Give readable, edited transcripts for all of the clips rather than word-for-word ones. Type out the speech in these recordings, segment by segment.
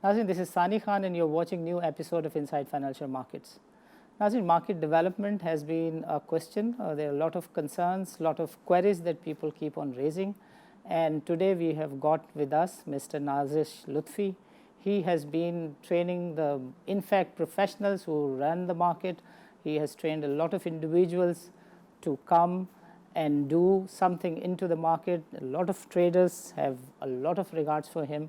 Nazrin, this is Sani Khan and you're watching new episode of Inside Financial Markets. Nazrin, market development has been a question. There are a lot of concerns, a lot of queries that people keep on raising. And today we have got with us Mr. Nazish Lutfi. He has been training the InFact professionals who run the market. He has trained a lot of individuals to come and do something into the market. A lot of traders have a lot of regards for him.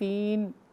3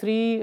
3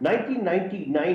1999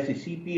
SECP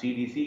CDC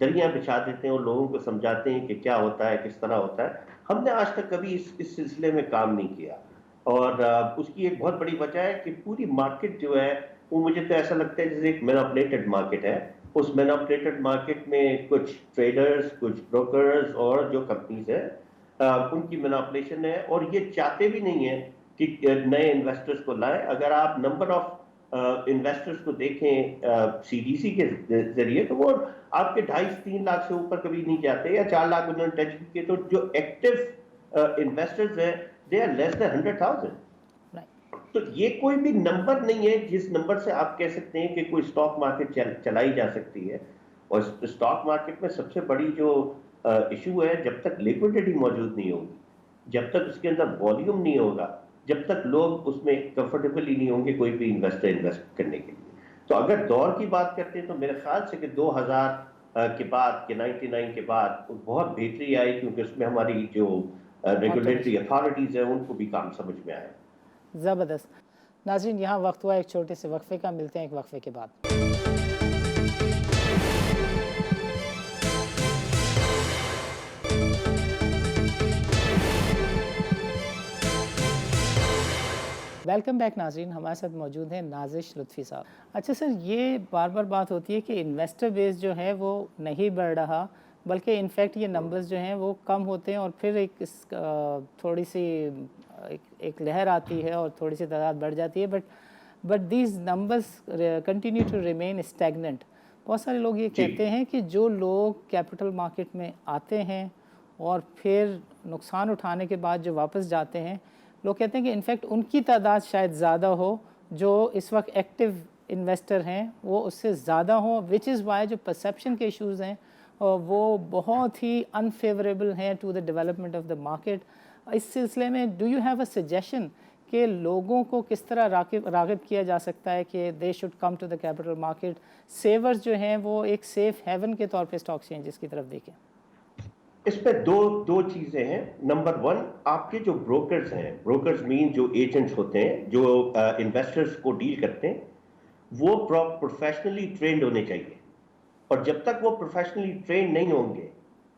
دریاں بچھا دیتے ہیں اور لوگوں کو سمجھاتے ہیں کہ کیا ہوتا ہے، کس طرح ہوتا ہے. ہم نے آج تک کبھی اس سلسلے میں کام نہیں کیا. اور اس کی ایک بہت بڑی وجہ ہے کہ پوری مارکیٹ جو ہے وہ مجھے تو ایسا لگتا ہے جیسے ایک مینوپولیٹڈ مارکیٹ ہے. اس مینوپولیٹڈ مارکیٹ میں کچھ ٹریڈرز، کچھ بروکرز اور جو کمپنیز ہیں ان کی مینوپولیشن ہے، اور یہ چاہتے بھی نہیں ہیں کہ نئے انویسٹرز کو لائیں. اگر آپ نمبر آف انویسٹرز کو دیکھیں سی ڈی سی کے ذریعے تو وہ آپ کے 2.5-3 لاکھ سے اوپر کبھی نہیں جاتے، یا 4 لاکھ انہوں نے ٹچ کیے. تو جو ایکٹیو انویسٹرز ہیں دے آر لیس دین 100,000. تو یہ کوئی بھی نمبر نہیں ہے جس نمبر سے آپ کہہ سکتے ہیں کہ کوئی اسٹاک مارکیٹ چلائی جا سکتی ہے. اور اسٹاک مارکیٹ میں سب سے بڑی جو ایشو ہے، جب تک لیکوڈیٹی موجود نہیں ہوگی، جب تک اس کے اندر والیوم نہیں ہوگا، جب تک لوگ اس میں کمفرٹیبل ہی نہیں ہوں گے کوئی بھی انویسٹر انویسٹ کرنے کے لیے. تو اگر دور کی بات کرتے ہیں تو میرے خیال سے کہ 2000 کے بعد کہ 99 کے بعد بہت بہتری آئی، کیونکہ اس میں ہماری جو ریگولیٹری اتھارٹیز ہیں ان کو بھی کام سمجھ میں آیا. زبردست. ناظرین یہاں وقت ہوا ایک چھوٹے سے وقفے کا، ملتے ہیں ایک وقفے کے بعد. ویلکم بیک ناظرین، ہمارے ساتھ موجود ہیں نازش لطفی صاحب. اچھا سر، یہ بار بار بات ہوتی ہے کہ انویسٹر بیس جو ہے وہ نہیں بڑھ رہا، بلکہ انفیکٹ یہ نمبرز جو ہیں وہ کم ہوتے ہیں، اور پھر ایک تھوڑی سی ایک لہر آتی ہے اور تھوڑی سی تعداد بڑھ جاتی ہے. But these numbers continue to remain stagnant. بہت سارے لوگ یہ کہتے ہیں کہ جو لوگ کیپٹل مارکیٹ میں آتے ہیں اور پھر نقصان اٹھانے کے بعد جو واپس جاتے ہیں، لوگ کہتے ہیں کہ انفیکٹ ان کی تعداد شاید زیادہ ہو جو اس وقت ایکٹیو انویسٹر ہیں، وہ اس سے زیادہ ہوں، وچ از وائی جو پرسیپشن کے ایشوز ہیں وہ بہت ہی انفیوریبل ہیں to the development of the market. اس سلسلے میں do you have a suggestion کہ لوگوں کو کس طرح راغب کیا جا سکتا ہے کہ they should come to the capital market? Savers جو ہیں وہ ایک سیف ہیون کے طور پہ اسٹاک ایکسچینجز کی طرف دیکھیں. اس پہ دو چیزیں ہیں. نمبر 1، آپ کے جو بروکرز ہیں، بروکرز مین جو ایجنٹس ہوتے ہیں جو انویسٹرز کو ڈیل کرتے ہیں، وہ پروفیشنلی ٹرینڈ ہونے چاہیے. اور جب تک وہ پروفیشنلی ٹرینڈ نہیں ہوں گے،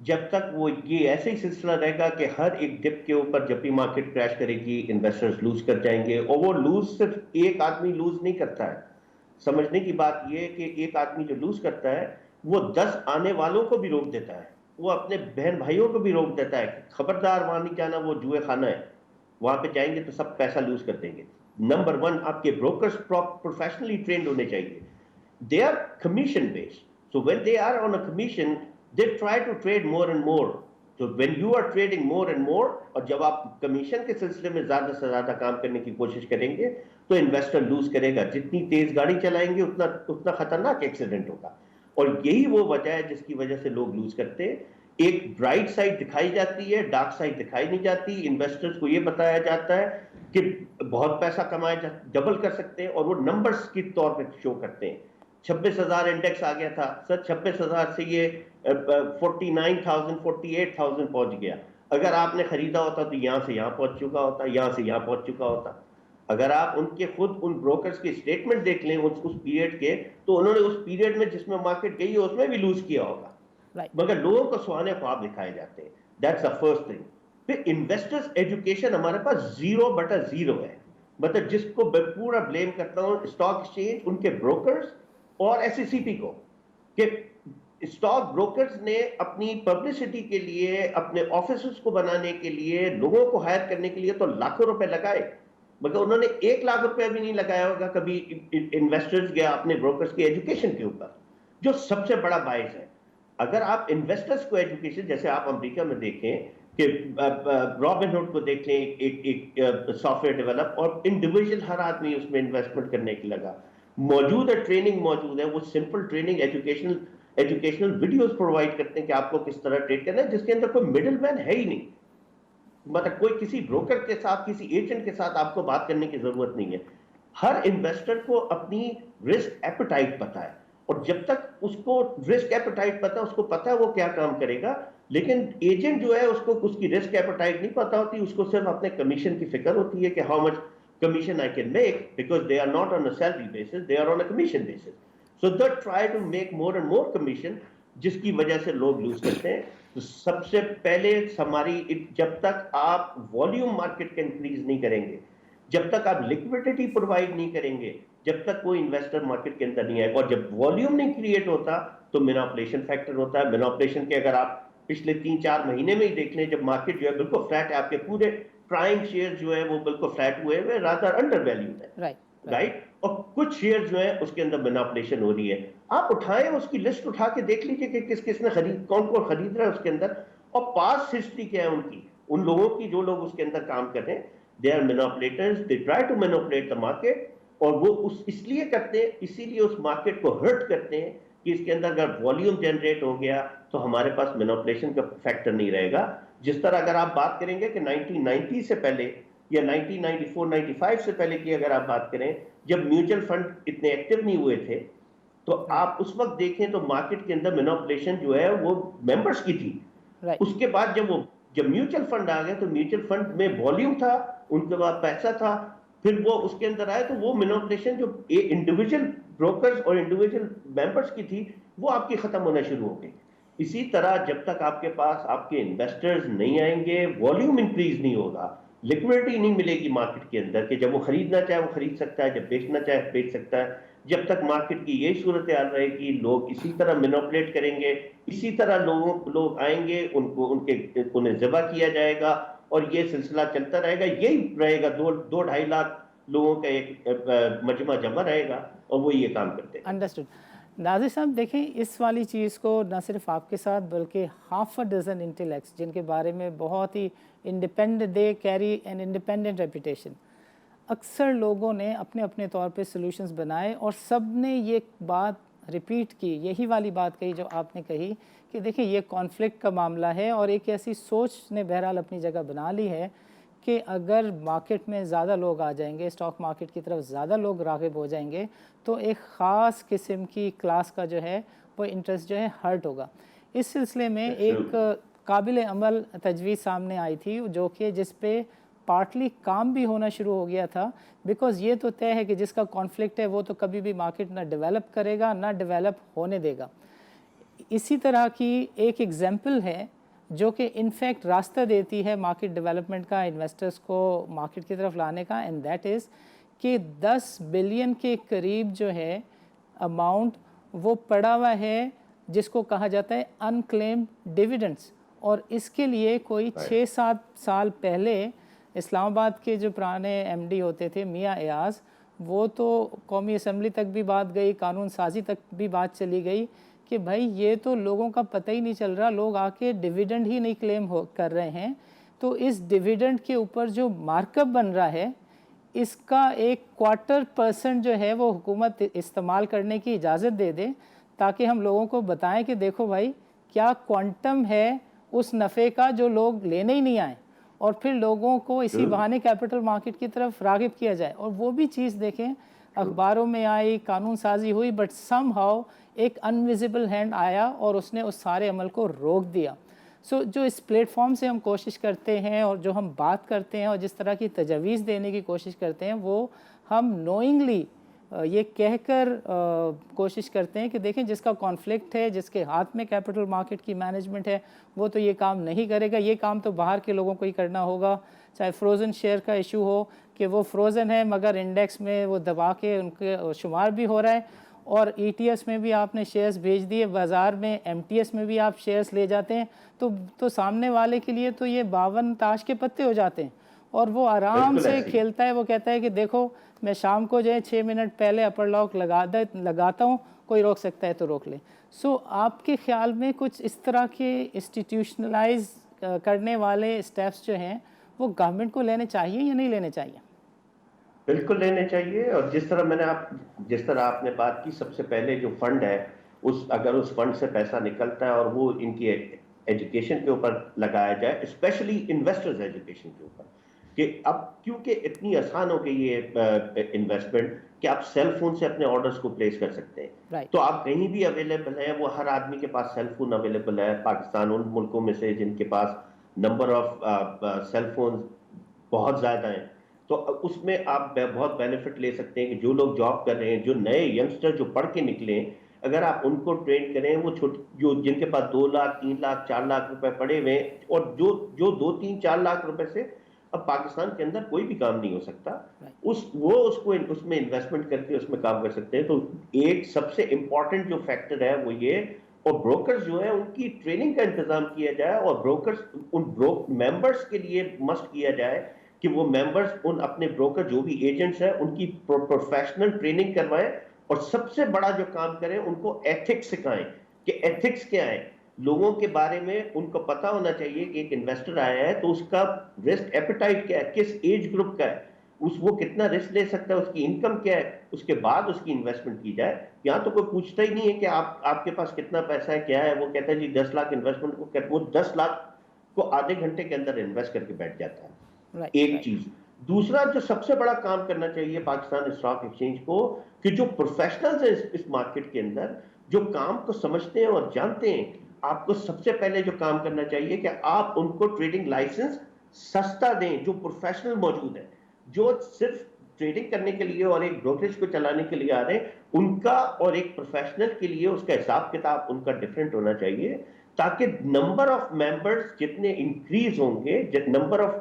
جب تک وہ یہ ایسے ہی سلسلہ رہے گا کہ ہر ایک ڈپ کے اوپر جب بھی مارکیٹ کریش کرے گی انویسٹرز لوز کر جائیں گے. اور وہ لوز صرف ایک آدمی لوز نہیں کرتا ہے. سمجھنے کی بات یہ ہے کہ ایک آدمی جو لوز کرتا ہے وہ 10 آنے والوں کو بھی روک دیتا ہے، وہ اپنے بہن بھائیوں کو بھی روک دیتا ہے کہ خبردار وہاں نہیں جانا، وہ جوئے خانہ ہے، وہاں پہ جائیں گے تو سب پیسہ لوز کر دیں گے. نمبر 1، آپ کے بروکرز پروفیشنلی ٹرینڈ ہونے چاہیے. They are commission based. So when they are on a commission, they try to trade more and more. So when you are trading more and more, اور جب آپ کمیشن کے سلسلے میں زیادہ سے زیادہ کام کرنے کی کوشش کریں گے تو انویسٹر لوز کرے گا. جتنی تیز گاڑی چلائیں گے اتنا خطرناک ایکسیڈنٹ ہوگا. اور یہی وہ وجہ ہے جس کی وجہ سے لوگ لوز کرتے ہیں. ایک برائٹ سائڈ دکھائی جاتی ہے، ڈارک سائڈ دکھائی نہیں جاتی. انویسٹرز کو یہ بتایا جاتا ہے کہ بہت پیسہ کمائے، ڈبل کر سکتے ہیں، اور وہ نمبرز کے طور پہ شو کرتے ہیں. 26,000 انڈیکس آ گیا تھا سر، 26,000 سے یہ 49,000 48,000 پہنچ گیا. اگر آپ نے خریدا ہوتا تو یہاں سے یہاں پہنچ چکا ہوتا، یہاں سے یہاں پہنچ چکا ہوتا. اگر آپ ان کے خود ان بروکرز کے اسٹیٹمنٹ دیکھ لیں اس پیریڈ کے، تو انہوں نے اس پیریڈ میں جس میں مارکیٹ گئی ہے اس میں بھی لوز کیا ہوگا. مگر لوگوں کو سہانے خواب دکھائے جاتے ہیں. That's the first thing. پھر انویسٹرز ایجوکیشن ہمارے پاس 0/0 ہے. مطلب جس کو پورا بلیم کرتا ہوں اسٹاک ایکسچینج، ان کے بروکرز اور ایس سی پی کو، کہ اسٹاک بروکرز نے اپنی پبلسٹی کے لیے، اپنے آفیسز کو بنانے کے لیے، لوگوں کو ہائر کرنے کے لیے تو لاکھوں روپے لگائے، مگر انہوں نے 1 لاکھ روپے بھی نہیں لگایا ہوگا کبھی انویسٹرز یا اپنے بروکرز کی ایجوکیشن کے اوپر، جو سب سے بڑا باعث ہے. اگر آپ انویسٹرز کو ایجوکیشن، جیسے آپ امریکہ میں دیکھیں کہ رابن ہوڈ کو دیکھ لیں، ایک سافٹ ویئر ڈیولپ، اور انڈیویجول ہر آدمی اس میں انویسٹمنٹ کرنے کی لگا. موجود ہے، ٹریننگ موجود ہے، وہ simple training educational videos provide کرتے ہیں کہ آپ کو کس طرح ٹریڈ کرنا ہے، جس کے اندر کوئی مڈل مین ہے ہی نہیں. مطلب کوئی کسی بروکر کے ساتھ، کسی ایجنٹ کے ساتھ آپ کو بات کرنے کی ضرورت نہیں ہے. ہر انویسٹر کو اپنی رسک ایپیٹائٹ پتہ ہے، اور جب تک اس کو رسک ایپیٹائٹ پتہ ہے، اس کو پتہ ہے وہ کیا کام کرے گا. لیکن ایجنٹ جو ہے اس کو اس کی رسک ایپیٹائٹ نہیں پتہ ہوتی، اس کو صرف اپنے کمیشن کی فکر ہوتی ہے کہ how much commission I can make, because they are not on a salary basis, they are on a commission basis. So they try to make more and more commission, جس کی وجہ سے لوگ لوز کرتے ہیں. تو سب سے پہلے ہماری جب تک آپ والیوم مارکیٹ کا انکریز نہیں کریں گے, جب تک آپ لکوڈیٹی پرووائڈ نہیں کریں گے, جب تک کوئی انویسٹر مارکیٹ کے اندر نہیں آئے گا, اور جب والیوم نہیں کریٹ ہوتا تو مینوپولیشن فیکٹر ہوتا ہے. مینوپولیشن کے اگر آپ پچھلے 3-4 مہینے میں ہی دیکھ لیں, جب مارکیٹ جو ہے بالکل فلیٹ ہے, آپ کے پورے پرائم شیئر جو ہے وہ بالکل فلیٹ ہوئے ہوئے, رادر انڈر ویلیوڈ ہے, رائٹ رائٹ. اور کچھ شیئر جو ہیں اس کے اندر مینوپولیشن ہو رہی ہے. آپ اٹھائیں اس کی لسٹ اٹھا کے دیکھ لیجئے کہ کس کس نے خرید, کون کون خرید رہا ہے اس کے اندر, اور پاس ہسٹری کیا ہے ان کی, ان لوگوں کی جو لوگ اس کے اندر کام کر رہے ہیں. They are manipulators, they try to manipulate the market, اور وہ اس لیے کرتے ہیں, اسی لیے اس مارکیٹ کو ہرٹ کرتے ہیں کہ اس کے اندر اگر والیوم جنریٹ ہو گیا تو ہمارے پاس مینوپولیشن کا فیکٹر نہیں رہے گا. جس طرح اگر آپ بات کریں گے کہ 1990 سے پہلے یا 1994-95 سے پہلے کی اگر آپ بات کریں, جب میوچل فنڈ اتنے ایکٹیو نہیں ہوئے تھے, تو آپ اس وقت دیکھیں تو مارکیٹ کے اندر مینوپولیشن جو ہے وہ ممبرس کی تھی. اس کے بعد جب میوچل فنڈ آ گئے تو میوچل فنڈ میں والیوم تھا, ان کے بعد پیسہ تھا, پھر وہ اس کے اندر آئے تو وہ مینوپولیشن جو انڈیویجل بروکرز اور انڈیویجل ممبرس کی تھی وہ آپ کی ختم ہونا شروع ہو گئی. اسی طرح جب تک آپ کے پاس آپ کے انویسٹرز نہیں آئیں گے, والیوم انکریز نہیں ہوگا, لکوڈیٹی نہیں ملے گی مارکیٹ کے اندر کہ جب وہ خریدنا چاہے وہ خرید سکتا ہے, جب بیچنا چاہے بیچ سکتا ہے, جب تک مارکیٹ کی یہی صورتحال رہے گی, لوگ اسی طرح مینوپولیٹ کریں گے, اسی طرح لوگ آئیں گے, انہیں ذبح کیا جائے گا, اور یہ سلسلہ چلتا رہے گا. یہی رہے گا, 2-2.5 لاکھ لوگوں کا ایک مجمع جمع رہے گا, اور وہ یہ کام کرتے ہیں. انڈرسٹوڈ. ناظر صاحب دیکھیں, اس والی چیز کو نہ صرف آپ کے ساتھ بلکہ ہاف اے ڈزن انٹلیکٹس جن کے بارے میں بہت ہی independent, they carry an independent reputation, اکثر لوگوں نے اپنے اپنے طور پہ سلوشنز بنائے اور سب نے یہ بات ریپیٹ کی, یہی والی بات کہی جو آپ نے کہی کہ دیکھیں یہ کانفلکٹ کا معاملہ ہے, اور ایک ایسی سوچ نے بہرحال اپنی جگہ بنا لی ہے کہ اگر مارکیٹ میں زیادہ لوگ آ جائیں گے, اسٹاک مارکیٹ کی طرف زیادہ لوگ راغب ہو جائیں گے, تو ایک خاص قسم کی کلاس کا جو ہے وہ انٹرسٹ جو ہے ہرٹ ہوگا. اس سلسلے میں ایک قابل عمل تجویز سامنے آئی تھی جو کہ جس پہ پارٹلی کام بھی ہونا شروع ہو گیا تھا, بیکاز یہ تو طے ہے کہ جس کا کانفلکٹ ہے وہ تو کبھی بھی مارکیٹ نہ ڈیولپ کرے گا نہ ڈیولپ ہونے دے گا. اسی طرح کی ایک ایگزامپل ہے جو کہ انفیکٹ راستہ دیتی ہے مارکیٹ ڈیولپمنٹ کا, انویسٹرز کو مارکیٹ کی طرف لانے کا, اینڈ دیٹ از کہ 10 بلین کے قریب جو ہے اماؤنٹ وہ پڑا ہوا ہے جس کو کہا جاتا ہے انکلیمڈ ڈیویڈنڈس. اور اس کے لیے کوئی 6-7 سال پہلے اسلام آباد کے جو پرانے ایم ڈی ہوتے تھے میاں ایاز, وہ تو قومی اسمبلی تک بھی بات گئی, قانون سازی تک بھی بات چلی گئی کہ بھائی یہ تو لوگوں کا پتہ ہی نہیں چل رہا, لوگ آ کے ڈیویڈنڈ ہی نہیں کلیم کر رہے ہیں, تو اس ڈیویڈنڈ کے اوپر جو مارک اپ بن رہا ہے اس کا 1/4% جو ہے وہ حکومت استعمال کرنے کی اجازت دے دے, تاکہ ہم لوگوں کو بتائیں کہ دیکھو بھائی کیا کوانٹم ہے اس نفع کا جو لوگ لینے ہی نہیں آئیں, اور پھر لوگوں کو اسی بہانے کیپٹل مارکیٹ کی طرف راغب کیا جائے. اور وہ بھی چیز دیکھیں اخباروں میں آئی, قانون سازی ہوئی, بٹ سم ہاؤ ایک انویزیبل ہینڈ آیا اور اس نے اس سارے عمل کو روک دیا. سو جو اس پلیٹ فارم سے ہم کوشش کرتے ہیں اور جو ہم بات کرتے ہیں اور جس طرح کی تجاویز دینے کی کوشش کرتے ہیں, وہ ہم نوئنگلی یہ کہہ کر کوشش کرتے ہیں کہ دیکھیں جس کا کانفلکٹ ہے, جس کے ہاتھ میں کیپٹل مارکیٹ کی مینجمنٹ ہے, وہ تو یہ کام نہیں کرے گا, یہ کام تو باہر کے لوگوں کو ہی کرنا ہوگا. چاہے فروزن شیئر کا ایشو ہو کہ وہ فروزن ہے مگر انڈیکس میں وہ دبا کے ان کے شمار بھی ہو رہا ہے, اور ای ٹی ایس میں بھی آپ نے شیئرز بھیج دیے, بازار میں ایم ٹی ایس میں بھی آپ شیئرز لے جاتے ہیں, تو سامنے والے کے لیے تو یہ 52 تاش کے پتے ہو جاتے ہیں, اور وہ آرام سے کھیلتا ہے. وہ کہتا ہے کہ دیکھو میں شام کو جو ہے 6 منٹ پہلے اپر لاک لگاتا ہوں, کوئی روک سکتا ہے تو روک لے. سو آپ کے خیال میں کچھ اس طرح کے انسٹیٹیوشنلائز کرنے والے اسٹیپس جو ہیں وہ گورنمنٹ کو لینے چاہیے یا نہیں لینے چاہیے؟ بالکل لینے چاہیے. اور جس طرح آپ نے بات کی, سب سے پہلے جو فنڈ ہے اگر اس فنڈ سے پیسہ نکلتا ہے اور وہ ان کی ایجوکیشن کے اوپر لگایا جائے, اسپیشلی انویسٹرز ایجوکیشن کے اوپر, کہ اب کیونکہ اتنی آسان ہو گئی ہے انویسٹمنٹ کہ آپ سیل فون سے اپنے آرڈرز کو پلیس کر سکتے ہیں, تو آپ کہیں بھی اویلیبل ہیں, وہ ہر آدمی کے پاس سیل فون اویلیبل ہے. پاکستان ان ملکوں میں سے جن کے پاس نمبر آف سیل فون بہت زیادہ ہیں, تو اس میں آپ بہت بینیفٹ لے سکتے ہیں کہ جو لوگ جاب کر رہے ہیں, جو نئے ینگسٹر جو پڑھ کے نکلے ہیں, اگر آپ ان کو ٹرین کریں، وہ جو جن کے پاس 2 لاکھ 3 لاکھ 4 لاکھ روپے پڑے ہوئے ہیں، اور جو 2 3 4 لاکھ روپے سے اب پاکستان کے اندر کوئی بھی کام نہیں ہو سکتا، اس میں انویسٹمنٹ کر کے اس میں کام کر سکتے ہیں. تو ایک سب سے امپورٹنٹ جو فیکٹر ہے وہ یہ، اور بروکرز جو ہیں ان کی ٹریننگ کا انتظام کیا جائے، اور بروکرز ان ممبرز کے لیے مسٹ کیا جائے کہ وہ ممبرز ان اپنے بروکر جو بھی ایجنٹس ہیں ان کی پروفیشنل ٹریننگ کروائیں، اور سب سے بڑا جو کام کریں ان کو ایتھکس سکھائیں کہ ایتھکس کیا ہے، لوگوں کے بارے میں ان کو پتا ہونا چاہیے کہ ایک انویسٹر آیا ہے تو اس کا رسک ایپیٹائٹ کیا ہے، کس ایج گروپ کا ہے، وہ کتنا رسک لے سکتا ہے، اس کی انکم کیا ہے، اس کے بعد اس کی انویسٹمنٹ کی جائے. یہاں تو کوئی پوچھتا ہی نہیں ہے کہ آپ کے پاس کتنا پیسہ ہے، کیا ہے، وہ کہتا ہے جی 10 لاکھ انویسٹمنٹ کو، وہ 10 لاکھ کو آدھے گھنٹے کے اندر انویسٹ کر کے بیٹھ جاتا ہے. ایک چیز. دوسرا جو سب سے بڑا کام کرنا چاہیے پاکستان اسٹاک ایکسچینج کو، کہ جو پروفیشنلز ہیں اس مارکیٹ کے اندر، جو کام کو سمجھتے ہیں اور جانتے ہیں، آپ کو سب سے پہلے جو کام کرنا چاہیے کہ آپ ان کو ٹریڈنگ لائسنس سستا دیں. جو پروفیشنل موجود ہیں، جو صرف ٹریڈنگ کرنے کے لیے اور ایک بروکریج کو چلانے کے لیے آ رہے ہیں، ان کا اور ایک پروفیشنل کے لیے اس کا حساب کتاب ان کا ڈفرینٹ ہونا چاہیے، تاکہ نمبر آف ممبرز جتنے انکریز ہوں گے، نمبر آف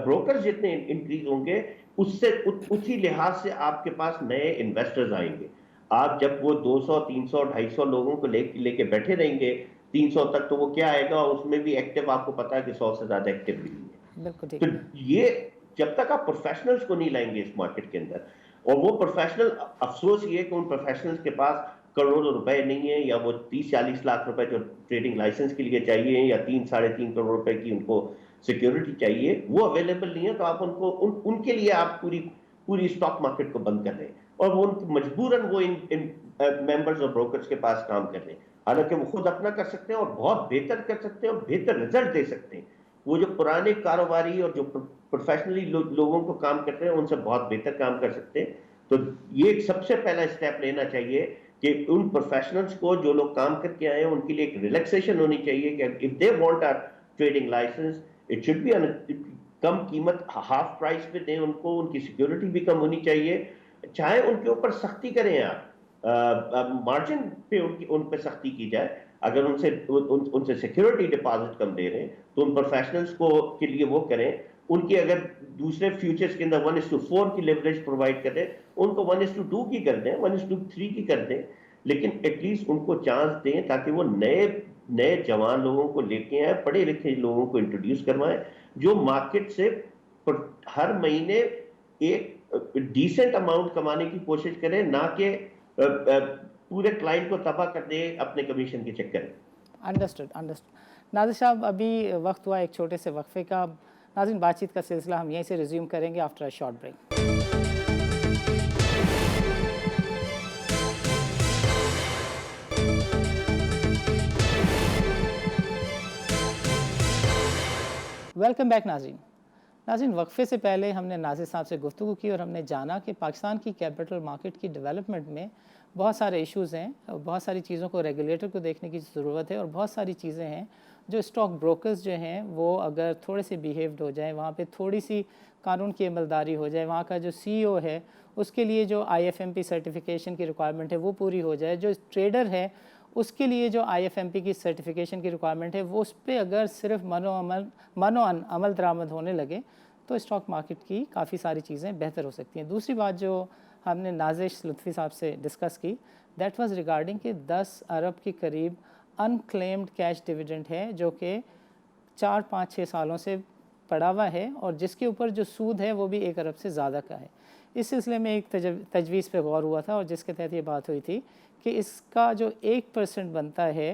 بروکر جتنے انکریز ہوں گے، اسی لحاظ سے آپ کے پاس نئے انویسٹرز آئیں گے. آپ جب وہ 200 300 250 لوگوں کو لے کے بیٹھے رہیں گے 300 تک، تو وہ کیا آئے گا، اس میں بھی ایکٹیو آپ کو پتا ہے کہ 100 سے زیادہ ایکٹیو بھی نہیں ہے. بالکل ٹھیک. تو یہ جب تک آپ پروفیشنلز کو نہیں لائیں گے اس مارکیٹ کے اندر، اور وہ پروفیشنل، افسوس یہ ہے کہ ان پروفیشنلز کے پاس کروڑوں روپے نہیں ہیں، یا وہ 30 40 لاکھ روپے جو ٹریڈنگ لائسنس کے لیے چاہیے، یا 3 ساڑھے 3 کروڑ روپے کی ان کو سیکیورٹی چاہیے، وہ اویلیبل نہیں ہے. تو آپ ان کے لیے آپ پوری اسٹاک مارکیٹ کو بند کر رہے ہیں، اور وہ مجبوراً وہ ان ممبرز اور بروکرز کے پاس کام کر رہے ہیں. حالانکہ وہ خود اپنا کر سکتے ہیں اور بہت بہتر کر سکتے ہیں اور بہتر رزلٹ دے سکتے ہیں. وہ جو پرانے کاروباری اور جو پروفیشنلی لوگوں کو کام کرتے ہیں ان سے بہت بہتر کام کر سکتے ہیں. تو یہ ایک سب سے پہلا اسٹیپ لینا چاہیے کہ ان پروفیشنلز کو، جو لوگ کام کر کے آئے ہیں، ان کے لیے ایک ریلیکسیشن ہونی چاہیے کہ if they want a trading license it should be کم قیمت، ہاف پرائس پہ دیں ان کو، ان کی سیکیورٹی بھی کم ہونی چاہیے. چاہے ان کے اوپر سختی کریں آپ، مارجن پہ ان پہ سختی کی جائے. اگر ان سے سیکیورٹی ڈپازٹ کم دے رہے ہیں تو ان پروفیشنلز کے لیے وہ کریں. ان کی اگر دوسرے فیوچرز کے اندر 1:4 کی لیوریج پرووائڈ کریں، ان کو 1:2 کی کر دیں، 1:3 کی کر دیں، لیکن ایٹ لیسٹ ان کو چانس دیں تاکہ وہ نئے جوان لوگوں کو لے کے آئیں، پڑھے لکھے لوگوں کو انٹروڈیوس کروائیں، جو مارکیٹ سے ہر مہینے ایک ڈیسنٹ اماؤنٹ کمانے کی کوشش کریں، نہ کہ پورے کلائنٹ کو تباہ کر دیں اپنے کمیشن کے چکر میں. انڈرسٹوڈ. ناظر صاحب، ابھی وقت ہوا ایک چھوٹے سے وقفے کا. ناظرین، بات چیت کا سلسلہ ہم یہیں سے ریزیوم کریں گے after a short break. Welcome back ناظرین، وقفے سے پہلے ہم نے ناظر صاحب سے گفتگو کی اور ہم نے جانا کہ پاکستان کی کیپٹل مارکیٹ کی ڈیولپمنٹ میں بہت سارے ایشوز ہیں، بہت ساری چیزوں کو ریگولیٹر کو دیکھنے کی ضرورت ہے، اور بہت ساری چیزیں ہیں جو اسٹاک بروکرز جو ہیں وہ اگر تھوڑے سے بیہیوڈ ہو جائیں، وہاں پہ تھوڑی سی قانون کی عملداری ہو جائے، وہاں کا جو سی او ہے اس کے لیے جو I F M P certification کی ریکوائرمنٹ ہے وہ پوری ہو جائے، جو ٹریڈر ہے اس کے لیے جو آئی ایف ایم پی کی سرٹیفکیشن کی ریکوائرمنٹ ہے وہ اس پہ اگر صرف من و عمل درآمد ہونے لگے تو اسٹاک مارکیٹ کی کافی ساری چیزیں بہتر ہو سکتی ہیں. دوسری بات جو ہم نے نازش لطفی صاحب سے ڈسکس کی، دیٹ واز ریگارڈنگ کہ 10 ارب کے قریب انکلیمڈ کیش ڈیویڈنڈ ہے جو کہ 4 5 6 سالوں سے پڑا ہوا ہے، اور جس کے اوپر جو سود ہے وہ بھی 1 ارب سے زیادہ کا ہے. اس سلسلے میں ایک تجویز پہ غور ہوا تھا، اور جس کے تحت یہ بات ہوئی تھی کہ اس کا جو 1% بنتا ہے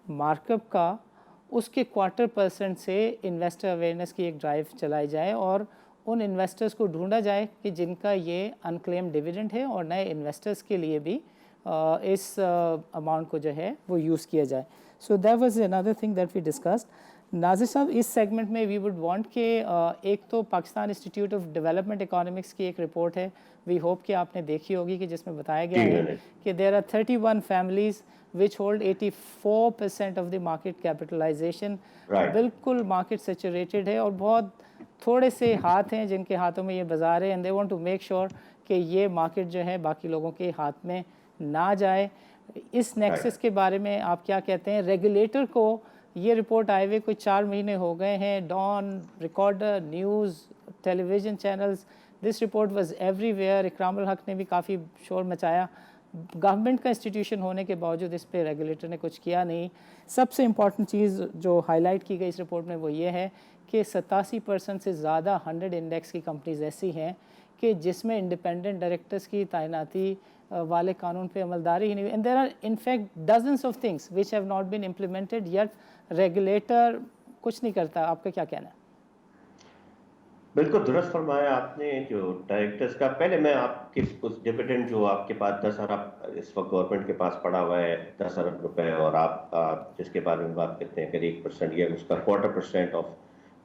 مارک اپ کا، اس کے 1/4% سے انویسٹر اویئرنیس کی ایک ڈرائیو چلائی جائے، اور ان انویسٹرز کو ڈھونڈا جائے کہ جن کا یہ انکلیم ڈیویڈنڈ ہے، اور نئے انویسٹرز کے لیے بھی اس اماؤنٹ کو جو ہے وہ یوز کیا جائے. So that was another thing that we discussed. Nazir صاحب، اس سیگمنٹ میں وی وڈ وانٹ کہ ایک تو Pakistan institute of development economics کی ایک رپورٹ ہے، وی ہوپ کہ آپ نے دیکھی ہوگی، کہ جس میں بتایا گیا ہے کہ there are 31 families which hold 84% of the market capitalization. بالکل مارکیٹ سیچوریٹڈ ہے، اور بہت تھوڑے سے ہاتھ ہیں جن کے ہاتھوں میں یہ بازار ہے، and they want to make sure کہ یہ مارکیٹ جو ہے باقی لوگوں کے ہاتھ میں نہ جائے. اس نیکسس کے بارے میں آپ کیا کہتے ہیں؟ ریگولیٹر کو یہ رپورٹ آئے ہوئے کوئی 4 مہینے ہو گئے ہیں، Dawn, Recorder, news, television channels, this report was every where. Ikram ul-Haq نے بھی کافی شور مچایا. گورنمنٹ کا انسٹیٹیوشن ہونے کے باوجود اس پہ ریگولیٹر نے کچھ کیا نہیں. سب سے امپورٹنٹ چیز جو ہائی لائٹ کی گئی اس رپورٹ میں وہ یہ ہے کہ 87% سے زیادہ 100 انڈیکس کی کمپنیز ایسی ہیں کہ جس میں انڈیپینڈنٹ ڈائریکٹرز کی تعیناتی والے قانون پہ عملداری ہی نہیں ہوئی. And there are in fact dozens of things which have not been implemented yet regulator کچھ نہیں کرتا. آپ کا کیا کہنا ہے؟ بالکل درست فرمایا آپ نے. جو ڈائریکٹرز کا، پہلے میں آپ کے اس ڈویڈنڈ جو آپ کے پاس 10 ارب اس وقت گورنمنٹ کے پاس پڑا ہوا ہے 10 ارب روپے، اور آپ جس کے بارے میں بات کرتے ہیں اگر 1% یا اس کا 1/4% آف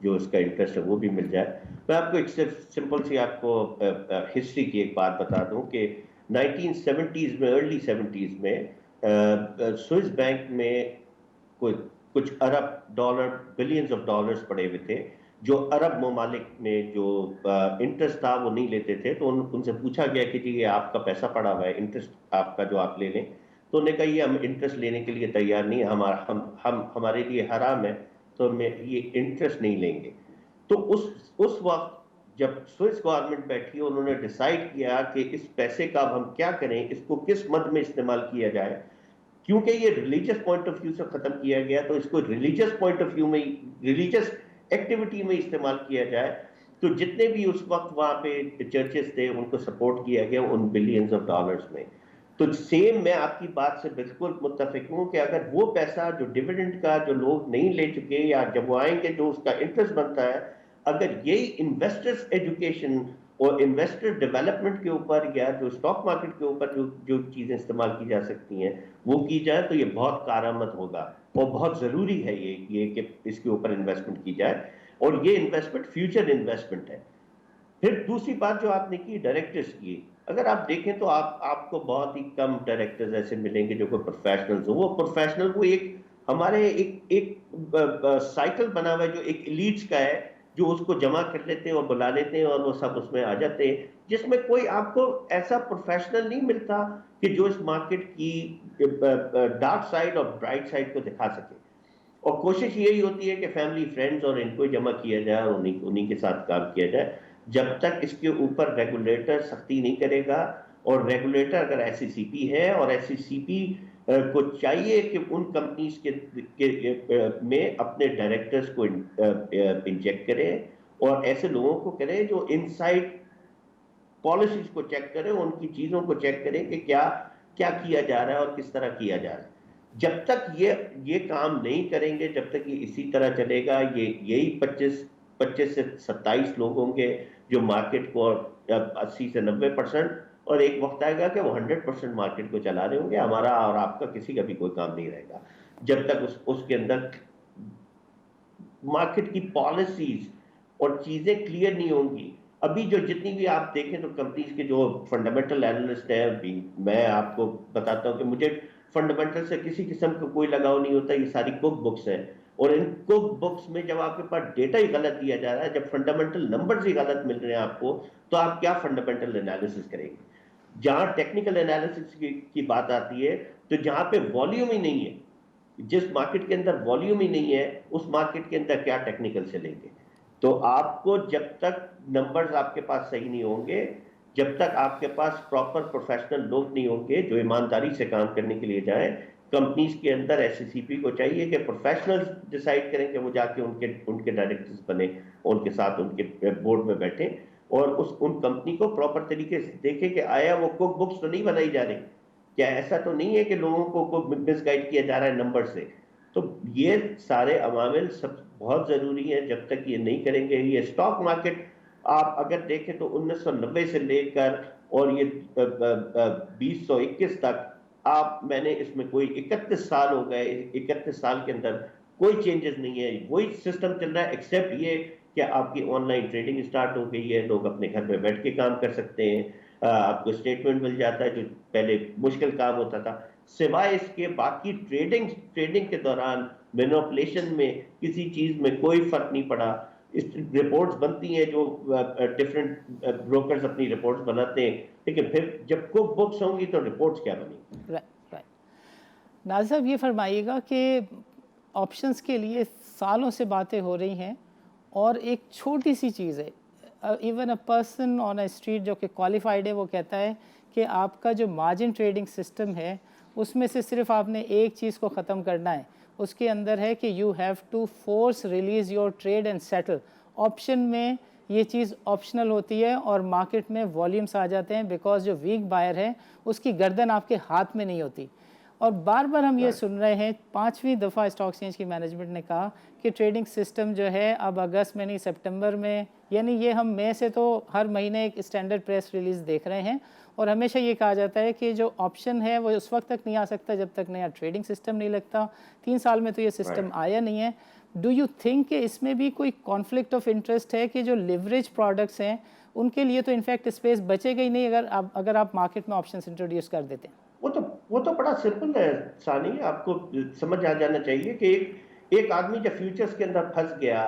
جو اس کا انٹرسٹ ہے وہ بھی مل جائے. میں آپ کو ایک سمپل سی آپ کو ہسٹری کی ایک بات بتا دوں کہ 1970s میں، ارلی 70s میں سوئس بینک میں کچھ ارب ڈالر، بلینز آف ڈالرز پڑے ہوئے تھے جو عرب ممالک میں جو انٹرسٹ تھا وہ نہیں لیتے تھے. تو ان سے پوچھا گیا کہ جی یہ آپ کا پیسہ پڑا ہوا ہے، انٹرسٹ آپ کا جو آپ لے لیں. تو انہوں نے کہا یہ ہم انٹرسٹ لینے کے لیے تیار نہیں، ہمارے لیے حرام ہے، تو ہم یہ انٹرسٹ نہیں لیں گے. تو اس وقت جب سوئس گورنمنٹ بیٹھی انہوں نے ڈیسائیڈ کیا کہ اس پیسے کا اب ہم کیا کریں، اس کو کس مد میں استعمال کیا جائے. کیونکہ یہ ریلیجس پوائنٹ آف ویو سے ختم کیا گیا تو اس کو ریلیجس پوائنٹ آف ویو میں، ریلیجس ایکٹیویٹی میں استعمال کیا جائے. تو جتنے بھی اس وقت وہاں پہ چرچز تھے ان کو سپورٹ کیا گیا ان بلینز آف ڈالرز میں. تو سیم میں آپ کی بات سے بالکل متفق ہوں کہ اگر وہ پیسہ جو ڈیویڈنڈ کا جو لوگ نہیں لے چکے یا جب وہ آئیں گے جو اس کا انٹرسٹ بنتا ہے، اگر یہی انویسٹرز ایجوکیشن اور انویسٹر ڈیولپمنٹ کے اوپر یا جو اسٹاک مارکیٹ کے اوپر جو چیزیں استعمال کی جا سکتی ہیں وہ کی جائے تو یہ بہت کارآمد ہوگا. اور بہت ضروری ہے یہ کہ اس کے اوپر انویسٹمنٹ کی جائے، اور یہ انویسٹمنٹ فیوچر انویسٹمنٹ ہے. پھر دوسری بات جو آپ نے کی ڈائریکٹرز کی، اگر آپ دیکھیں تو آپ کو بہت ہی کم ڈائریکٹرز ایسے ملیں گے جو کوئی پروفیشنلز ہوں. وہ پروفیشنل وہ ایک ہمارے ایک سائیکل بنا ہوا ہے جو ایک ایلیٹس کا ہے، جو اس کو جمع کر لیتے ہیں اور بلا لیتے ہیں اور وہ سب اس میں آ جاتے ہیں، جس میں کوئی آپ کو ایسا پروفیشنل نہیں ملتا کہ جو اس مارکیٹ کی ڈارک سائڈ اور برائٹ سائڈ کو دکھا سکے. اور کوشش یہی ہوتی ہے کہ فیملی فرینڈز اور ان کو جمع کیا جائے اور انہیں کے ساتھ کام کیا جائے. جب تک اس کے اوپر ریگولیٹر سختی نہیں کرے گا، اور ریگولیٹر اگر ایس سی سی پی ہے اور ایس سی سی پی کو چاہیے کہ ان کمپنیز میں اپنے ڈائریکٹرز کو انجیکٹ کرے اور ایسے لوگوں کو کرے جو ان سائڈ پالیسیز کو چیک کرے، ان کی چیزوں کو چیک کرے کہ کیا کیا جا رہا ہے اور کس طرح کیا جا رہا ہے. جب تک یہ کام نہیں کریں گے، جب تک یہ اسی طرح چلے گا، یہی 25 سے 27 لوگ ہوں گے جو مارکیٹ کو 80 سے 90%، اور ایک وقت آئے گا کہ وہ 100% مارکیٹ کو چلا رہے ہوں گے. ہمارا اور آپ کا کسی کا بھی کوئی کام نہیں رہے گا جب تک اس کے اندر مارکیٹ کی پالیسیز اور چیزیں کلیئر نہیں ہوں گی. ابھی جو جتنی بھی آپ دیکھیں تو کمپنیز کے جو فنڈامنٹل اینالسٹ ہیں، میں آپ کو بتاتا ہوں کہ مجھے فنڈامنٹل سے کسی قسم کا کوئی لگاؤ نہیں ہوتا. یہ ساری کک بکس ہیں، اور ان کک بکس میں جب آپ کے پاس ڈیٹا ہی غلط دیا جا رہا ہے، جب فنڈامنٹل نمبرز ہی غلط مل رہے ہیں آپ کو، تو آپ کیا فنڈامنٹل انالیسس کریں گے؟ جہاں ٹیکنیکل انالیسس کی بات آتی ہے تو جہاں پہ والیوم ہی نہیں ہے، جس مارکیٹ کے اندر والیوم ہی نہیں ہے اس مارکیٹ کے اندر کیا ٹیکنیکل سے لیں گے؟ تو آپ کو جب تک نمبرز آپ کے پاس صحیح نہیں ہوں گے، جب تک آپ کے پاس پراپر پروفیشنل لوگ نہیں ہوں گے جو ایمانداری سے کام کرنے کے لیے جائیں، کمپنیز کے اندر ایس سی سی پی کو چاہیے کہ پروفیشنل ڈیسائیڈ کریں کہ وہ جا کے ان کے ڈائریکٹرز بنے، ان کے ساتھ ان کے بورڈ میں بیٹھیں اور ان کمپنی کو پراپر طریقے سے دیکھیں کہ آیا وہ کک بکس تو نہیں بنائی جا رہی، کیا ایسا تو نہیں ہے کہ لوگوں کو مس گائڈ کیا جا رہا ہے نمبر سے. تو یہ سارے عوامل سب بہت ضروری ہیں. جب تک یہ نہیں کریں گے، یہ اسٹاک مارکیٹ آپ اگر دیکھیں تو 1990 سے لے کر اور یہ 2021 تک میں نے اس میں کوئی 31 سال ہو گئے، 31 سال کے اندر کوئی چینجز نہیں ہے، وہی سسٹم چل رہا ہے، ایکسیپٹ یہ کہ آپ کی آن لائن ٹریڈنگ اسٹارٹ ہو گئی ہے، لوگ اپنے گھر پہ بیٹھ کے کام کر سکتے ہیں، آپ کو اسٹیٹمنٹ مل جاتا ہے جو پہلے مشکل کام ہوتا تھا. سوائے اس کے باقی ٹریڈنگ کے دوران مینوپولیشن میں کسی چیز میں کوئی فرق نہیں پڑا. رپورٹس بنتی ہیں جو ڈفرینٹ بروکرز اپنی رپورٹس بناتے ہیں، لیکن پھر جب کک بکس ہوں گی تو رپورٹس کیا بنیں گی؟ ناز صاحب یہ فرمائیے گا کہ آپشنس کے لیے سالوں سے باتیں ہو رہی ہیں اور ایک چھوٹی سی چیز ہے، even a person on a straight جو کہ کوالیفائڈ ہے وہ کہتا ہے کہ آپ کا جو مارجن ٹریڈنگ سسٹم ہے اس میں سے صرف آپ نے ایک چیز کو ختم کرنا ہے، اس کے اندر ہے کہ you have to force release your trade and settle. Option میں یہ چیز آپشنل ہوتی ہے اور مارکیٹ میں والیومس آ جاتے ہیں بیکاز جو ویک بائر ہے اس کی گردن آپ کے ہاتھ میں نہیں ہوتی. اور بار بار ہم یہ سن رہے ہیں، 5ویں دفعہ اسٹاک ایکسچینج کی مینجمنٹ نے کہا کہ ٹریڈنگ سسٹم جو ہے اب اگست میں نہیں سپٹمبر میں، یعنی یہ ہم مئی سے تو ہر مہینے ایک اسٹینڈرڈ پریس ریلیز دیکھ رہے ہیں، اور ہمیشہ یہ کہا جاتا ہے کہ جو آپشن ہے وہ اس وقت تک نہیں آ سکتا جب تک نیا ٹریڈنگ سسٹم نہیں لگتا. 3 سال میں تو یہ سسٹم آیا نہیں ہے. ڈو یو تھنک کہ اس میں بھی کوئی کانفلکٹ آف انٹرسٹ ہے کہ جو لیوریج پروڈکٹس ہیں ان کے لیے تو انفیکٹ اسپیس بچے گا ہی نہیں اگر آپ مارکیٹ میں آپشنس انٹروڈیوس کر دیتے ہیں؟ وہ تو بڑا سمپل ہے ثانی، آپ کو سمجھ آ جانا چاہیے کہ ایک آدمی جب فیوچرز کے اندر پھنس گیا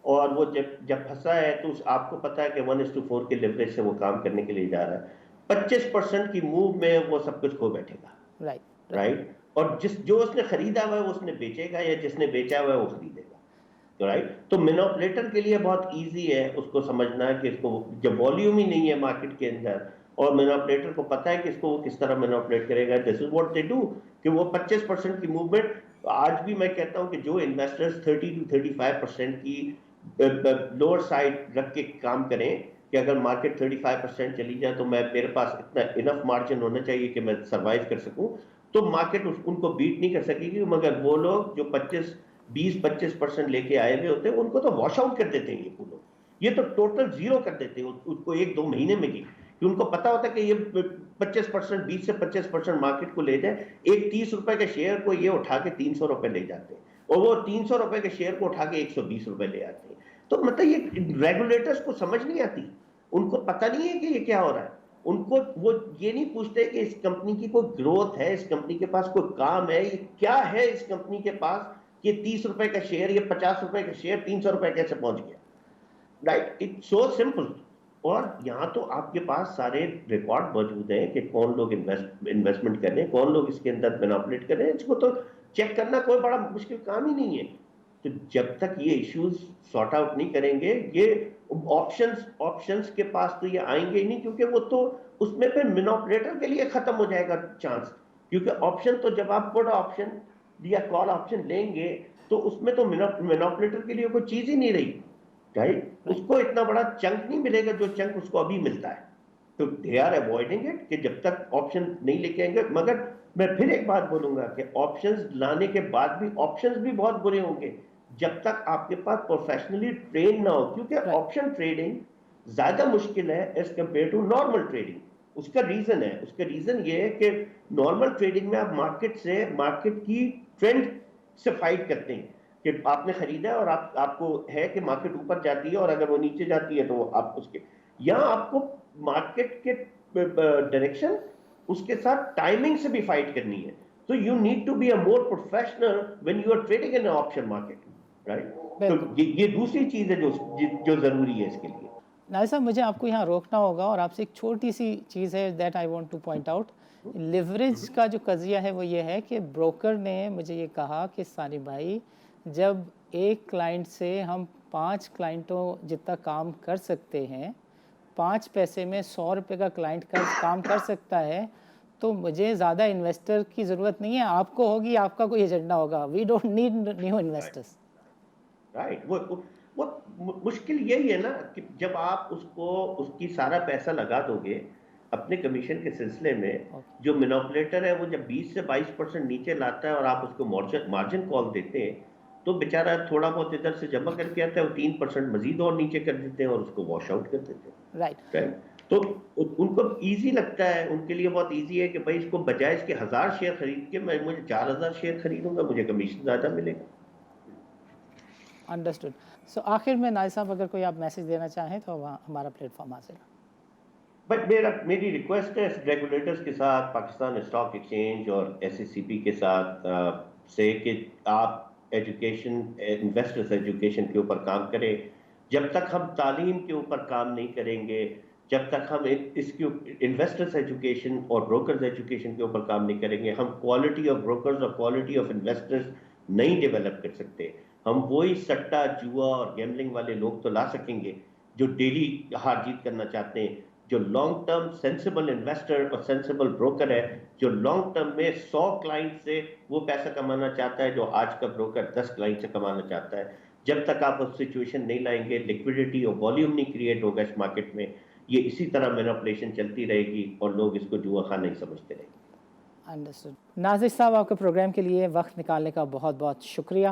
اور وہ جب پھنسا ہے تو آپ کو پتا ہے کہ 1:4 کے لیوریج سے وہ کام کرنے کے لیے جا رہا ہے. 25% کی موو میں وہ سب کچھ کھو بیٹھے گا، رائٹ. اور جو اس نے خریدا ہوا ہے وہ اس نے بیچے گا، یا جس نے بیچا ہوا ہے وہ خریدے گا، رائٹ. تو مینوپلیٹر کے لیے بہت ایزی ہے اس کو سمجھنا کہ اس کو جب والیوم ہی نہیں ہے مارکیٹ کے اندر اور مینوپلیٹر کو پتا ہے کہ اس کو وہ کس طرح مینوپلیٹ کرے گا، دس از واٹ دے ڈو، کہ وہ 25% کی موومنٹ. آج بھی میں کہتا ہوں کہ جو انویسٹرز 30 to 35% کی لوور سائڈ رکھ کے کام کریں کہ اگر مارکیٹ 35% چلی جائے تو میرے پاس اتنا انف مارجن ہونا چاہیے کہ میں سروائیو کر سکوں، تو مارکیٹ ان کو بیٹ نہیں کر سکے گی. مگر وہ لوگ جو 20-25% لے کے آئے ہوئے ہوتے ہیں ان کو تو واش آؤٹ کر دیتے ہیں یہ پولو، یہ تو ٹوٹل زیرو کر دیتے ہیں ان کو 1-2 مہینے میں. کہ ان کو پتا ہوتا ہے کہ یہ 25%، 20 سے 25% مارکیٹ کو لے جائے. ایک 30 روپے کے شیئر کو یہ اٹھا کے 300 روپے لے جاتے ہیں، اور وہ 300 روپے کے شیئر کو اٹھا کے 120 روپے لے آتے ہیں. تو مطلب یہ ریگولیٹرز کو سمجھ نہیں آتی، ان کو پتہ نہیں ہے کہ یہ کیا ہو رہا ہے. ان کو وہ یہ نہیں پوچھتے کہ اس کمپنی کی کوئی گروتھ ہے، اس کمپنی کے پاس کوئی کام ہے، یہ کیا ہے اس کمپنی کے پاس کہ 30 روپے کا شیئر یا 50 روپے کا شیئر 300 روپے کیسے پہنچ گیا، رائٹ. It's so simple. اور یہاں تو آپ کے پاس سارے ریکارڈ موجود ہیں کہ کون لوگ انویسٹمنٹ کر رہے ہیں، کون لوگ اس کے اندر مینوپولیٹ کر رہے ہیں. اس کو تو چیک کرنا کوئی بڑا مشکل کام ہی نہیں ہے. تو جب تک یہ ایشوز سارٹ آؤٹ نہیں کریں گے، یہ آپشنز کے پاس تو یہ آئیں گے ہی نہیں، کیونکہ وہ تو اس میں پھر مینوپولیٹر کے لیے ختم ہو جائے گا چانس. کیونکہ آپشن تو جب آپ پٹ آپشن یا کال آپشن لیں گے تو اس میں تو مینوپولیٹر کے لیے کوئی چیز ہی نہیں رہی، رائٹ. اس کو اتنا بڑا چنک نہیں ملے گا جو چنک اس کو ابھی ملتا ہے. تو دے آر اوائڈنگ اٹ کہ جب تک آپشن نہیں لے کے آئیں گے. مگر میں پھر ایک بات بولوں گا کہ آپشنز لانے کے بعد بھی آپشنز بھی بہت برے ہوں گے جب تک آپ کے پاس پروفیشنلی ٹرین نہ ہو، کیونکہ آپشن ٹریڈنگ زیادہ مشکل ہے as compare to normal trading. اس کا ریزن یہ ہے کہ نارمل ٹریڈنگ میں آپ مارکیٹ کی ٹرینڈ سے فائٹ کرتے ہیں کہ آپ نے خریدا ہے اور آپ کو ہے کہ مارکیٹ اوپر جاتی ہے اور اگر وہ نیچے جاتی ہے تو آپ اس کے، یہاں آپ کو مارکیٹ کے ڈائریکشن اس کے ساتھ ٹائمنگ سے بھی فائٹ کرنی ہے. تو you need to be a more professional when you are trading in option market, right. تو یہ دوسری چیز ہے جو ضروری ہے اس کے لیے. ناظر صاحب مجھے آپ کو یہاں روکنا ہوگا اور آپ سے ایک چھوٹی سی چیز ہے that I want to point out. Leverage کا جو قضیہ ہے وہ یہ ہے کہ بروکر نے مجھے یہ کہا کہ ثانی بھائی جب ایک کلائنٹ سے ہم 5 کلائنٹوں جتنا کام کر سکتے ہیں، 5 پیسے میں 100 روپے کا کلائنٹ کام کر سکتا ہے، تو مجھے زیادہ انویسٹر کی ضرورت نہیں ہے. آپ کو ہوگی، آپ کا کوئی ایجنڈا ہوگا. We don't need new investors. Right. وہ مشکل یہی ہے نا کہ جب آپ اس کی سارا پیسہ لگا دو گے اپنے کمیشن کے سلسلے میں، جو مینوپولیٹر ہے وہ جب 20 سے 22% نیچے لاتا ہے اور آپ اس کو مارجن کال دیتے ہیں تو بیچارہ تھوڑا بہت ادھر سے جمع کر کے آتا ہے، وہ 3% مزید اور نیچے کر دیتے ہیں اور اس کو واش آؤٹ کر دیتے ہیں، رائٹ. تو ان کو ایزی لگتا ہے، ان کے لیے بہت ایزی ہے کہ بھائی اس کو بجائے اس کے 1000 شیئر خرید کے مجھے 4000 شیئر خریدوں گا، مجھے کمیشن زیادہ ملے گا. انڈرسٹوڈ. سو آخر میں ناظر صاحب اگر کوئی آپ میسج دینا چاہیں تو ہمارا پلیٹ فارم حاصل ہے. بٹ میری ریکویسٹ ہے ریگولیٹرز کے ساتھ، پاکستان اسٹاک ایکسچینج اور SECB کے ساتھ سے کہ آپ ایجوکیشن، انویسٹرز ایجوکیشن کے اوپر کام کریں. جب تک ہم تعلیم کے اوپر کام نہیں کریں گے جب تک ہم اس کی انویسٹرز ایجوکیشن اور بروکرز ایجوکیشن کے اوپر کام نہیں کریں گے، ہم کوالٹی آف بروکرز اور کوالٹی آف انویسٹرز نہیں ڈیولپ کر سکتے. ہم وہی سٹا جوا اور گیملنگ والے لوگ تو لا سکیں گے جو ڈیلی ہار جیت کرنا چاہتے ہیں. جو لانگ ٹرم سینسیبل انویسٹر اور سینسیبل بروکر ہے، جو لانگ ٹرم میں 100 کلائنٹ سے وہ پیسہ کمانا چاہتا ہے جو آج کا بروکر 10 کلائنٹ سے کمانا چاہتا ہے. جب تک آپ اس سچویشن نہیں لائیں گے، لیکوڈیٹی اور والیوم نہیں کریٹ ہوگا اس مارکیٹ میں، یہ اسی طرح مینپولیشن چلتی رہے گی اور لوگ اس کو جوا خان نہیں سمجھتے رہیں گے. انڈرسٹوڈ. ناظر صاحب، آپ کے پروگرام کے لیے وقت نکالنے کا بہت بہت شکریہ.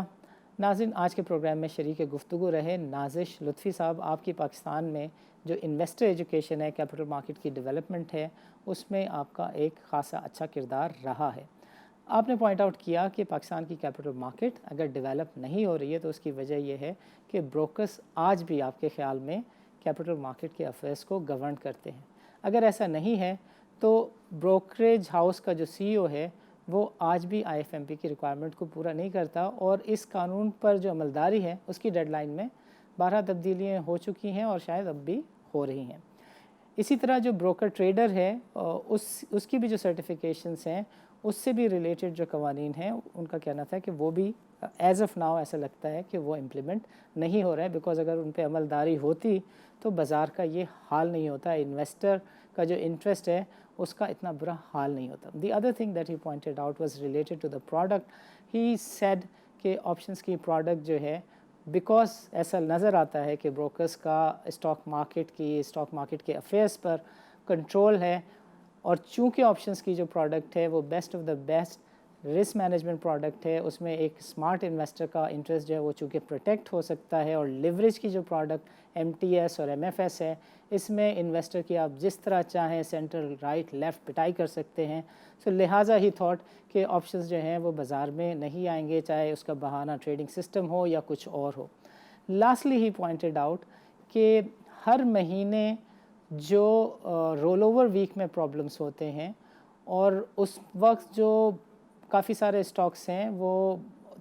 ناظرین، آج کے پروگرام میں شریک گفتگو رہے نازش لطفی صاحب. آپ کی پاکستان میں جو انویسٹر ایجوکیشن ہے، کیپٹل مارکیٹ کی ڈیولپمنٹ ہے، اس میں آپ کا ایک خاصا اچھا کردار رہا ہے. آپ نے پوائنٹ آؤٹ کیا کہ پاکستان کی کیپٹل مارکیٹ اگر ڈیولپ نہیں ہو رہی ہے تو اس کی وجہ یہ ہے کہ بروکرز آج بھی آپ کے خیال میں کیپٹل مارکیٹ کے افیئرس کو گورن کرتے ہیں. اگر ایسا نہیں ہے تو بروکریج ہاؤس کا جو سی ای او ہے وہ آج بھی آئی ایف ایم پی کی ریکوائرمنٹ کو پورا نہیں کرتا، اور اس قانون پر جو عملداری ہے اس کی ڈیڈ لائن میں 12 تبدیلیاں ہو چکی ہیں اور شاید اب بھی ہو رہی ہیں. اسی طرح جو بروکر ٹریڈر ہے اس کی بھی جو سرٹیفیکیشنز ہیں اس سے بھی ریلیٹڈ جو قوانین ہیں ان کا کہنا تھا کہ وہ بھی ایز آف ناؤ ایسا لگتا ہے کہ وہ امپلیمنٹ نہیں ہو رہا ہے، بیکاز اگر ان پہ عملداری ہوتی تو بازار کا یہ حال نہیں ہوتا، انویسٹر کا جو انٹرسٹ ہے اس کا اتنا برا حال نہیں ہوتا. The other thing that he pointed out was related to the product. He said کہ آپشنس کی پروڈکٹ جو ہے، بیکاز ایسا نظر آتا ہے کہ بروکرز کا اسٹاک مارکیٹ کے افیئرس پر کنٹرول ہے، اور چونکہ آپشنس کی جو پروڈکٹ ہے وہ best of the best risk management product ہے، اس میں ایک اسمارٹ انویسٹر کا انٹرسٹ جو ہے وہ چونکہ پروٹیکٹ ہو سکتا ہے، اور لیوریج کی جو پروڈکٹ ایم ٹی ایس اور ایم ایف ایس ہے اس میں انویسٹر کی آپ جس طرح چاہیں سینٹرل رائٹ لیفٹ پٹائی کر سکتے ہیں. سو لہٰذا ہی تھاٹ کہ آپشنز جو ہیں وہ بازار میں نہیں آئیں گے، چاہے اس کا بہانہ ٹریڈنگ سسٹم ہو یا کچھ اور ہو. لاسٹلی ہی پوائنٹڈ آؤٹ کہ ہر مہینے جو رول اوور ویک میں پرابلمس ہوتے ہیں، اور اس وقت جو کافی سارے اسٹاکس ہیں وہ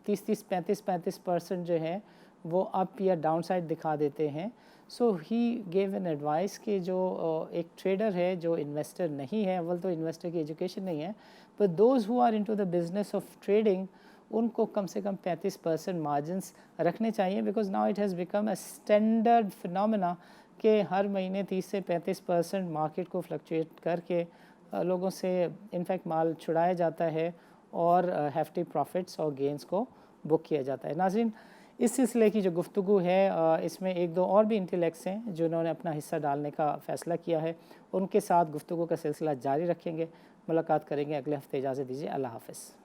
35% جو ہے وہ اپ یا ڈاؤن سائڈ دکھا دیتے ہیں. سو ہی گیو این ایڈوائس کہ جو ایک ٹریڈر ہے جو انویسٹر نہیں ہے، اول تو انویسٹر کی ایجوکیشن نہیں ہے، but those who are into the business of trading, ان کو کم سے کم 35% مارجنس رکھنے چاہیے، because now it has become a standard phenomena کہ ہر مہینے 30 سے 35% مارکیٹ کو فلکچویٹ کر کے لوگوں سے انفیکٹ مال چھڑایا جاتا ہے اور ہیفٹی پروفٹس اور گینز کو بک کیا جاتا ہے. ناظرین، اس سلسلے کی جو گفتگو ہے اس میں ایک دو اور بھی انٹلیکٹس ہیں جنہوں نے اپنا حصہ ڈالنے کا فیصلہ کیا ہے، ان کے ساتھ گفتگو کا سلسلہ جاری رکھیں گے. ملاقات کریں گے اگلے ہفتے. اجازت دیجیے. اللہ حافظ.